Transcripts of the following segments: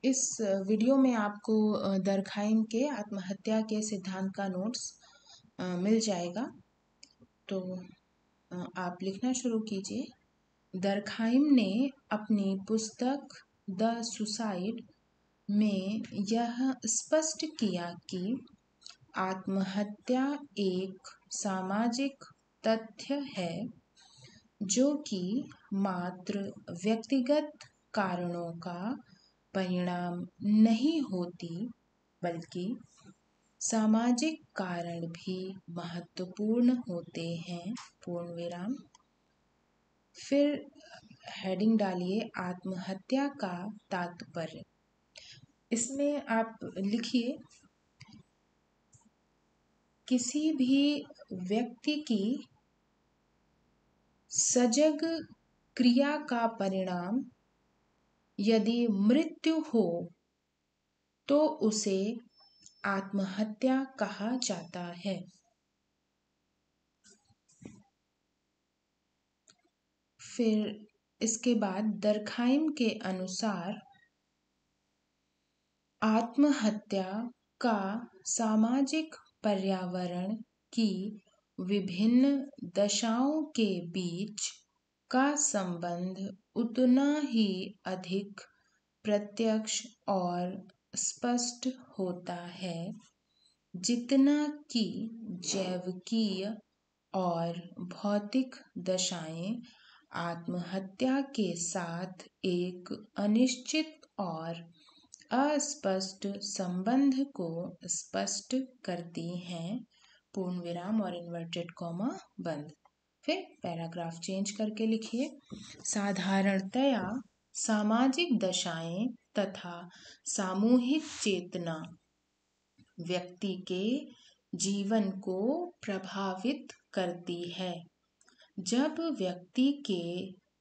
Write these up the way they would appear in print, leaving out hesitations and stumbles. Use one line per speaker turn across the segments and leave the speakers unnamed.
इस वीडियो में आपको दरखाइम के आत्महत्या के सिद्धांत का नोट्स मिल जाएगा। तो आप लिखना शुरू कीजिए। दरखाइम ने अपनी पुस्तक द सुसाइड में यह स्पष्ट किया कि आत्महत्या एक सामाजिक तथ्य है जो कि मात्र व्यक्तिगत कारणों का परिणाम नहीं होती, बल्कि सामाजिक कारण भी महत्वपूर्ण होते हैं। पूर्ण विराम। फिर हेडिंग डालिए आत्महत्या का तात्पर्य। इसमें आप लिखिए किसी भी व्यक्ति की सजग क्रिया का परिणाम यदि मृत्यु हो तो उसे आत्महत्या कहा जाता है। फिर इसके बाद दरखाइम के अनुसार आत्महत्या का सामाजिक पर्यावरण की विभिन्न दशाओं के बीच का संबंध उतना ही अधिक प्रत्यक्ष और स्पष्ट होता है जितना कि जैविकीय और भौतिक दशाएं आत्महत्या के साथ एक अनिश्चित और अस्पष्ट संबंध को स्पष्ट करती हैं। पूर्ण विराम और इन्वर्टेड कॉमा बंद। फिर पैराग्राफ चेंज करके लिखिए साधारणतया सामाजिक दशाएं तथा सामूहिक चेतना व्यक्ति के जीवन को प्रभावित करती है। जब व्यक्ति के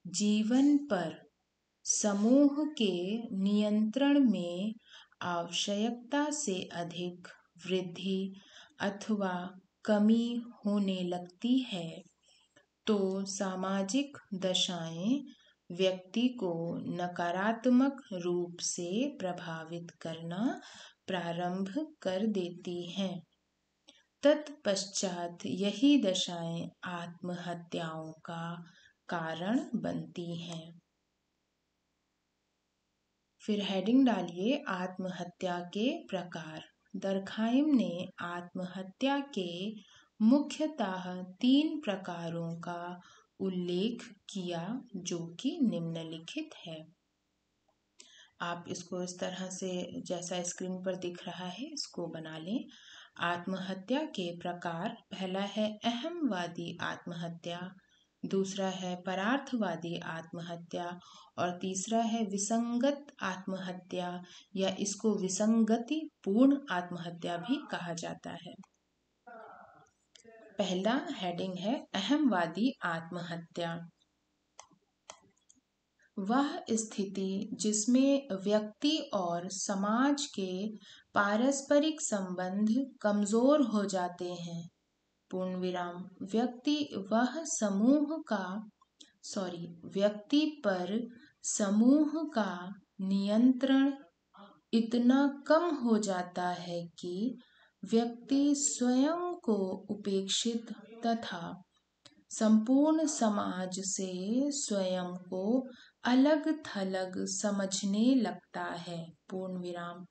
जीवन पर समूह के नियंत्रण में आवश्यकता से अधिक वृद्धि अथवा कमी होने लगती है तो सामाजिक दशाएं व्यक्ति को नकारात्मक रूप से प्रभावित करना प्रारंभ कर देती हैं। तत्पश्चात यही दशाएं आत्महत्याओं का कारण बनती हैं। फिर हेडिंग डालिए आत्महत्या के प्रकार। दरखाइम ने आत्महत्या के मुख्यतः 3 प्रकारों का उल्लेख किया जो कि निम्नलिखित है। आप इसको इस तरह से जैसा स्क्रीन पर दिख रहा है इसको बना लें। आत्महत्या के प्रकार, पहला है अहमवादी आत्महत्या, दूसरा है परार्थवादी आत्महत्या और तीसरा है विसंगत आत्महत्या या इसको विसंगति पूर्ण आत्महत्या भी कहा जाता है। पहला हेडिंग है अहमवादी आत्महत्या। वह स्थिति जिसमें व्यक्ति और समाज के पारस्परिक संबंध कमजोर हो जाते हैं। पूर्ण विराम। व्यक्ति पर समूह का नियंत्रण इतना कम हो जाता है कि व्यक्ति स्वयं को उपेक्षित तथा संपूर्ण समाज से स्वयं को अलग थलग समझने लगता है। पूर्ण विराम।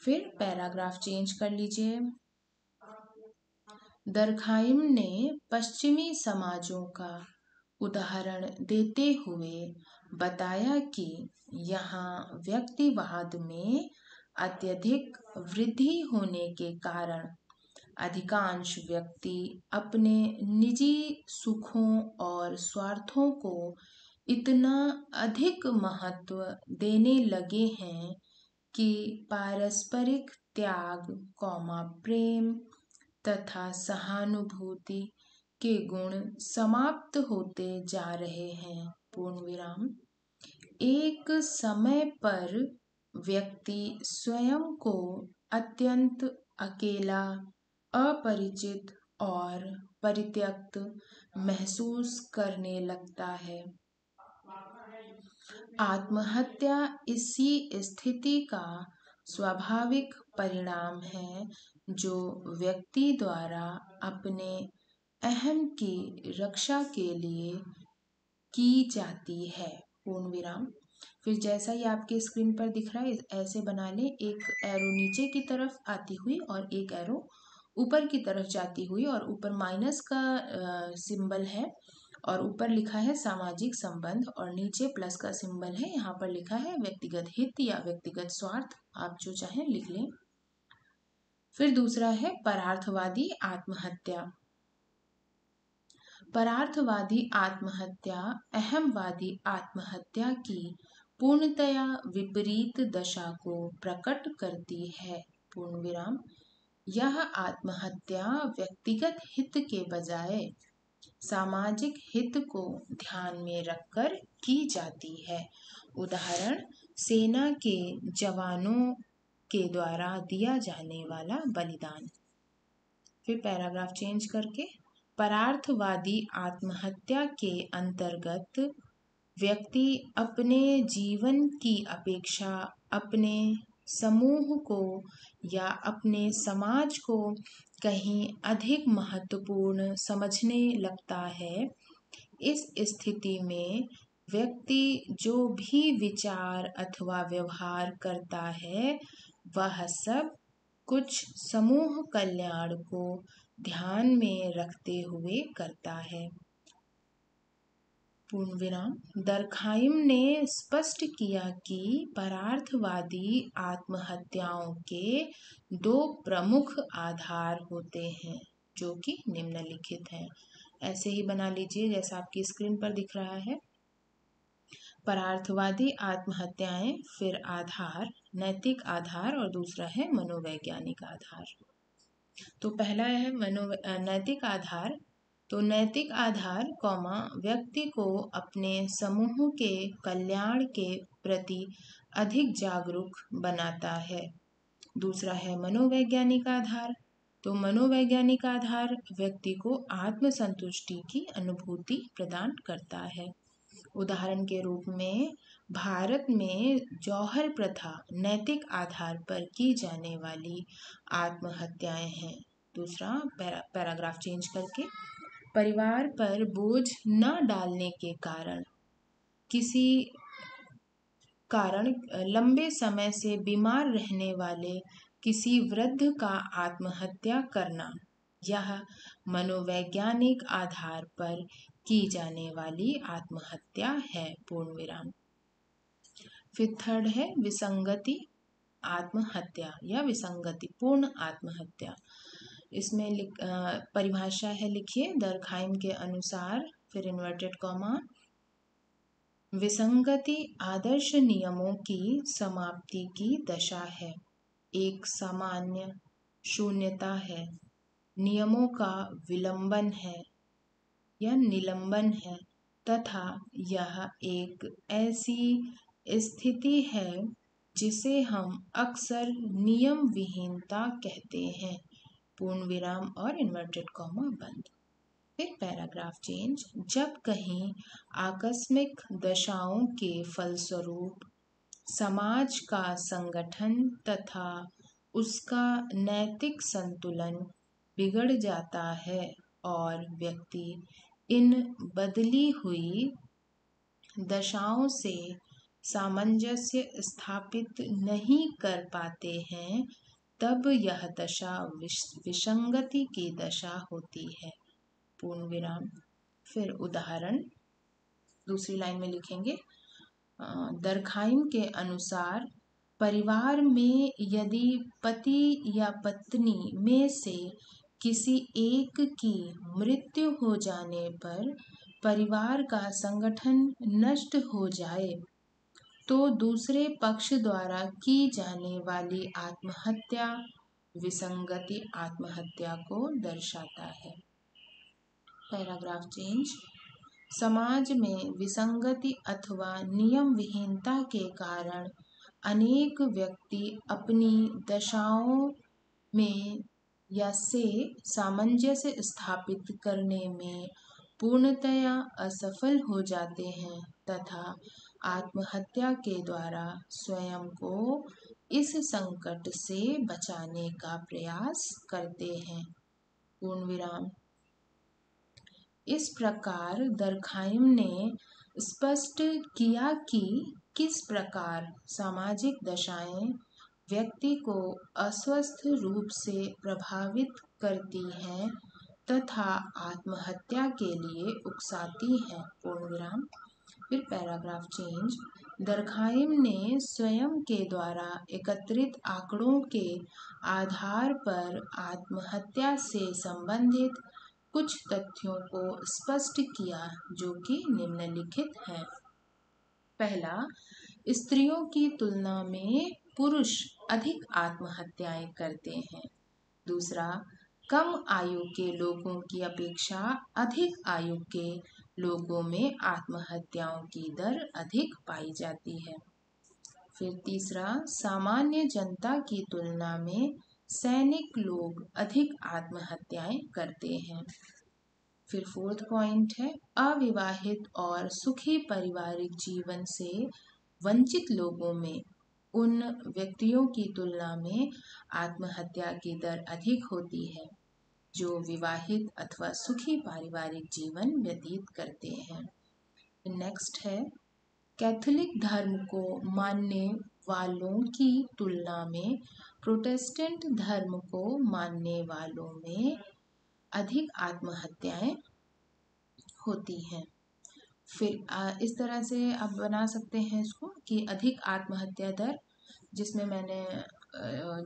फिर पैराग्राफ चेंज कर लीजिए। दरखाइम ने पश्चिमी समाजों का उदाहरण देते हुए बताया कि यहाँ व्यक्तिवाद में अत्यधिक वृद्धि होने के कारण अधिकांश व्यक्ति अपने निजी सुखों और स्वार्थों को इतना अधिक महत्व देने लगे हैं कि पारस्परिक त्याग, प्रेम तथा सहानुभूति के गुण समाप्त होते जा रहे हैं। पूर्ण विराम। एक समय पर व्यक्ति स्वयं को अत्यंत अकेला, अपरिचित और परित्यक्त महसूस करने लगता है। आत्महत्या इसी स्थिति का स्वाभाविक परिणाम है जो व्यक्ति द्वारा अपने अहम की रक्षा के लिए की जाती है। पूर्ण विराम। फिर जैसा ही आपके स्क्रीन पर दिख रहा है ऐसे बना लें, एक एरो नीचे की तरफ आती हुई और एक एरो ऊपर की तरफ जाती हुई, और ऊपर माइनस का सिंबल है और ऊपर लिखा है सामाजिक संबंध और नीचे प्लस का सिंबल है। यहाँ पर लिखा है व्यक्तिगत हित या व्यक्तिगत स्वार्थ, आप जो चाहें लिख लें। फिर दूसरा है परार्थवादी आत्महत्या। परार्थवादी आत्महत्या अहमवादी आत्महत्या की पूर्णतया विपरीत दशा को प्रकट करती है। पूर्ण विराम। यह आत्महत्या व्यक्तिगत हित के बजाय सामाजिक हित को ध्यान में रखकर की जाती है। उदाहरण, सेना के जवानों के द्वारा दिया जाने वाला बलिदान। फिर पैराग्राफ चेंज करके, परार्थवादी आत्महत्या के अंतर्गत व्यक्ति अपने जीवन की अपेक्षा अपने समूह को या अपने समाज को कहीं अधिक महत्वपूर्ण समझने लगता है। इस स्थिति में व्यक्ति जो भी विचार अथवा व्यवहार करता है वह सब कुछ समूह कल्याण को ध्यान में रखते हुए करता है। पूर्ण विराम। दरखाइम ने स्पष्ट किया कि परार्थवादी आत्महत्याओं के दो प्रमुख आधार होते हैं जो कि निम्नलिखित हैं। ऐसे ही बना लीजिए जैसा आपकी स्क्रीन पर दिख रहा है। परार्थवादी आत्महत्याएं, फिर आधार, नैतिक आधार और दूसरा है मनोवैज्ञानिक आधार। तो पहला है नैतिक आधार। तो नैतिक आधार व्यक्ति को अपने समूह के कल्याण के प्रति अधिक जागरूक बनाता है। दूसरा है मनोवैज्ञानिक आधार। तो मनोवैज्ञानिक आधार व्यक्ति को आत्मसंतुष्टि की अनुभूति प्रदान करता है। उदाहरण के रूप में भारत में जौहर प्रथा नैतिक आधार पर की जाने वाली आत्महत्याएं हैं। दूसरा पैराग्राफ चेंज करके, परिवार पर बोझ न डालने के कारण लंबे समय से बीमार रहने वाले किसी वृद्ध का आत्महत्या करना, यह मनोवैज्ञानिक आधार पर की जाने वाली आत्महत्या है। पूर्ण विराम। फिर थर्ड है विसंगति आत्महत्या या विसंगति पूर्ण आत्महत्या। इसमें परिभाषा है, लिखिए। दरखाइम के अनुसार, फिर इन्वर्टेड कॉमा, विसंगति आदर्श नियमों की समाप्ति की दशा है, एक सामान्य शून्यता है, नियमों का विलंबन है या निलंबन है, तथा यह एक ऐसी स्थिति है जिसे हम अक्सर नियम विहीनता कहते हैं। पूर्ण विराम और इन्वर्टेड कॉमा बंद। फिर पैराग्राफ चेंज, जब कहीं आकस्मिक दशाओं के फलस्वरूप समाज का संगठन तथा उसका नैतिक संतुलन बिगड़ जाता है और व्यक्ति इन बदली हुई दशाओं से सामंजस्य स्थापित नहीं कर पाते हैं, तब यह दशा विसंगति की दशा होती है। पूर्ण विराम। फिर उदाहरण दूसरी लाइन में लिखेंगे, दरखाइम के अनुसार परिवार में यदि पति या पत्नी में से किसी एक की मृत्यु हो जाने पर परिवार का संगठन नष्ट हो जाए तो दूसरे पक्ष द्वारा की जाने वाली आत्महत्या विसंगति आत्महत्या को दर्शाता है। पैराग्राफ चेंज, समाज में विसंगति अथवा नियम विहीनता के कारण अनेक व्यक्ति अपनी दशाओं में या से सामंजस्य स्थापित करने में पूर्णतया असफल हो जाते हैं तथा आत्महत्या के द्वारा स्वयं को इस संकट से बचाने का प्रयास करते हैं। पूर्ण विराम। इस प्रकार दरखाइम ने स्पष्ट किया कि किस प्रकार सामाजिक दशाएं व्यक्ति को अस्वस्थ रूप से प्रभावित करती हैं तथा आत्महत्या के लिए उकसाती हैं। पूर्ण विराम। फिर पैराग्राफ चेंज। दरखाइम ने स्वयं के द्वारा एकत्रित आंकड़ों के आधार पर आत्महत्या से संबंधित कुछ तथ्यों को स्पष्ट किया जो कि निम्नलिखित हैं। पहला, स्त्रियों की तुलना में पुरुष अधिक आत्महत्याएं करते हैं। दूसरा, कम आयु के लोगों की अपेक्षा अधिक आयु के लोगों में आत्महत्याओं की दर अधिक पाई जाती है। फिर तीसरा, सामान्य जनता की तुलना में सैनिक लोग अधिक आत्महत्याएं करते हैं। फिर फोर्थ पॉइंट है, अविवाहित और सुखी पारिवारिक जीवन से वंचित लोगों में उन व्यक्तियों की तुलना में आत्महत्या की दर अधिक होती है जो विवाहित अथवा सुखी पारिवारिक जीवन व्यतीत करते हैं। नेक्स्ट है, कैथोलिक धर्म को मानने वालों की तुलना में प्रोटेस्टेंट धर्म को मानने वालों में अधिक आत्महत्याएं होती हैं। फिर इस तरह से आप बना सकते हैं इसको कि अधिक आत्महत्या दर, जिसमें मैंने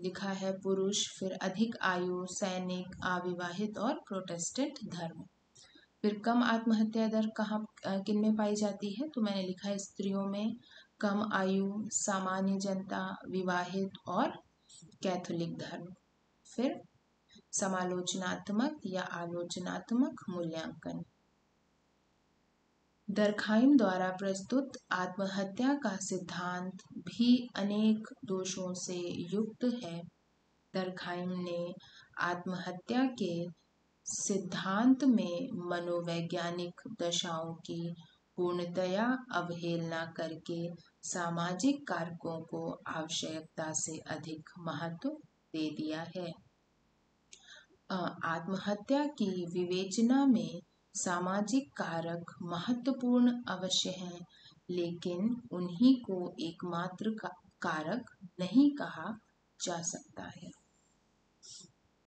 लिखा है पुरुष, फिर अधिक आयु, सैनिक, अविवाहित और प्रोटेस्टेंट धर्म। फिर कम आत्महत्या दर कहाँ किन में पाई जाती है, तो मैंने लिखा है स्त्रियों में, कम आयु, सामान्य जनता, विवाहित और कैथोलिक धर्म। फिर समालोचनात्मक या आलोचनात्मक मूल्यांकन। दरखाइम द्वारा प्रस्तुत आत्महत्या का सिद्धांत भी अनेक दोषों से युक्त है। दरखाइम ने आत्महत्या के सिद्धांत में मनोवैज्ञानिक दशाओं की पूर्णतया अवहेलना करके सामाजिक कारकों को आवश्यकता से अधिक महत्व दे दिया है। आत्महत्या की विवेचना में सामाजिक कारक महत्वपूर्ण अवश्य हैं, लेकिन उन्हीं को एकमात्र कारक नहीं कहा जा सकता है।